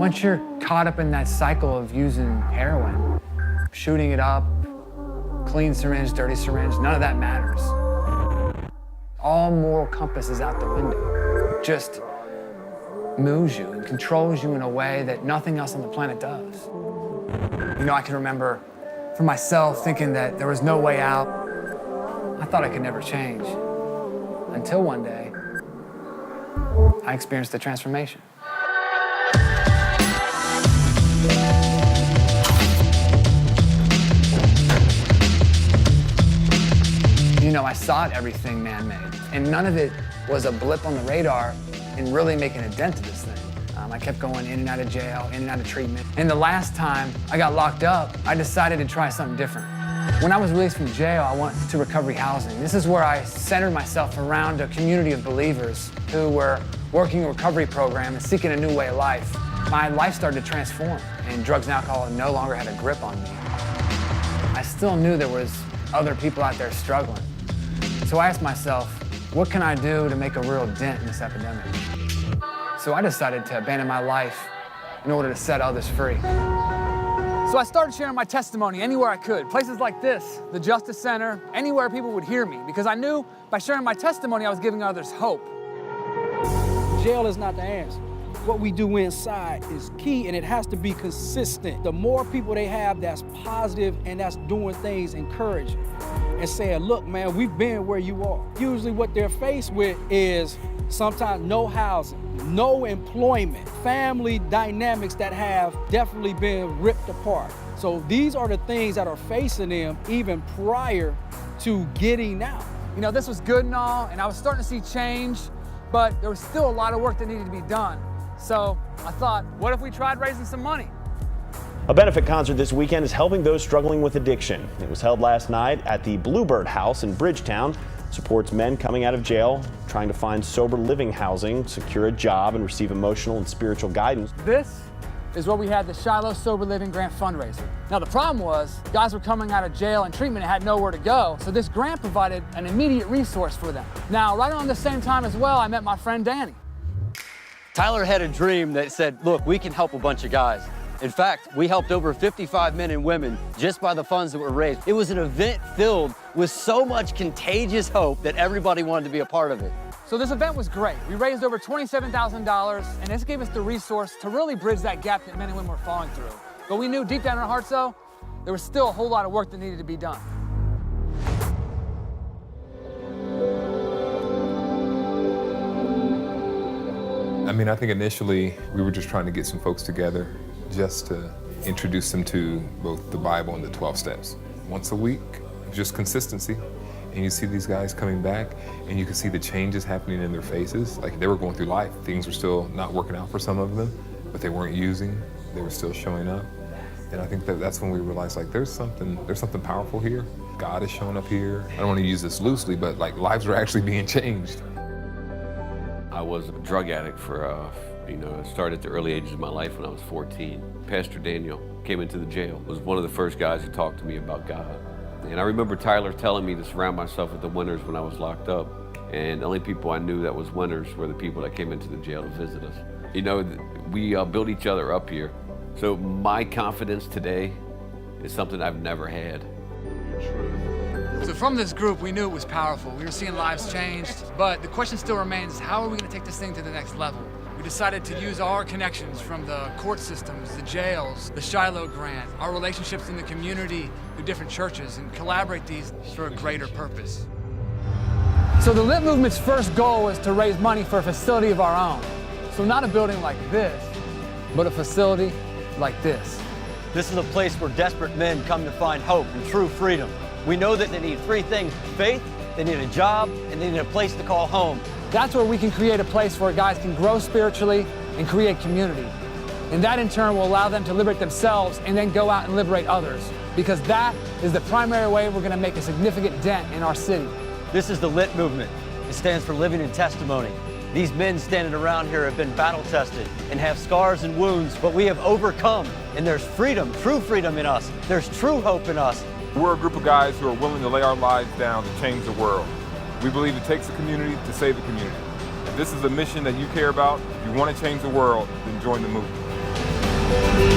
Once you're caught up in that cycle of using heroin, shooting it up, clean syringe, dirty syringe, none of that matters. All moral compass is out the window. It just moves you and controls you in a way that nothing else on the planet does. You know, I can remember for myself thinking that there was no way out. I thought I could never change. Until one day, I experienced a transformation. You know, I sought everything man-made, and none of it was a blip on the radar in really making a dent to this thing. I kept going in and out of jail, in and out of treatment. And the last time I got locked up, I decided to try something different. When I was released from jail, I went to recovery housing. This is where I centered myself around a community of believers who were working a recovery program and seeking a new way of life. My life started to transform, and drugs and alcohol no longer had a grip on me. I still knew there was other people out there struggling. So I asked myself, what can I do to make a real dent in this epidemic? So I decided to abandon my life in order to set others free. So I started sharing my testimony anywhere I could, places like this, the Justice Center, anywhere people would hear me, because I knew by sharing my testimony, I was giving others hope. Jail is not the answer. What we do inside is key, and it has to be consistent. The more people they have that's positive and that's doing things encouraging and saying, look, man, we've been where you are. Usually what they're faced with is sometimes no housing, no employment, family dynamics that have definitely been ripped apart. So these are the things that are facing them even prior to getting out. You know, this was good and all, and I was starting to see change, but there was still a lot of work that needed to be done. So I thought, what if we tried raising some money? A benefit concert this weekend is helping those struggling with addiction. It was held last night at the Bluebird House in Bridgetown. Supports men coming out of jail, trying to find sober living housing, secure a job, and receive emotional and spiritual guidance. This is where we had the Shiloh Sober Living Grant fundraiser. Now the problem was, guys were coming out of jail and treatment and had nowhere to go, so this grant provided an immediate resource for them. Now, right around the same time as well, I met my friend Danny. Tyler had a dream that said, look, we can help a bunch of guys. In fact, we helped over 55 men and women just by the funds that were raised. It was an event filled with so much contagious hope that everybody wanted to be a part of it. So this event was great. We raised over $27,000, and this gave us the resource to really bridge that gap that men and women were falling through. But we knew deep down in our hearts, though, there was still a whole lot of work that needed to be done. I mean, I think initially we were just trying to get some folks together just to introduce them to both the Bible and the 12 steps. Once a week, just consistency. And you see these guys coming back and you can see the changes happening in their faces. Like they were going through life. Things were still not working out for some of them, but they weren't using. They were still showing up. And I think that's when we realized like there's something powerful here. God is showing up here. I don't want to use this loosely, but like lives are actually being changed. I was a drug addict for, it started at the early ages of my life when I was 14. Pastor Daniel came into the jail, was one of the first guys who talked to me about God. And I remember Tyler telling me to surround myself with the winners when I was locked up. And the only people I knew that was winners were the people that came into the jail to visit us. You know, we built each other up here. So my confidence today is something I've never had. So from this group, we knew it was powerful. We were seeing lives changed, but the question still remains, how are we gonna take this thing to the next level? We decided to use our connections from the court systems, the jails, the Shiloh grant, our relationships in the community through different churches, and collaborate these for a greater purpose. So the Lit Movement's first goal was to raise money for a facility of our own. So not a building like this, but a facility like this. This is a place where desperate men come to find hope and true freedom. We know that they need three things: faith, they need a job, and they need a place to call home. That's where we can create a place where guys can grow spiritually and create community. And that in turn will allow them to liberate themselves and then go out and liberate others. Because that is the primary way we're gonna make a significant dent in our city. This is the Lit Movement. It stands for living in testimony. These men standing around here have been battle tested and have scars and wounds, but we have overcome. And there's freedom, true freedom in us. There's true hope in us. We're a group of guys who are willing to lay our lives down to change the world. We believe it takes a community to save the community. If this is a mission that you care about, if you want to change the world, then join the movement. Bye.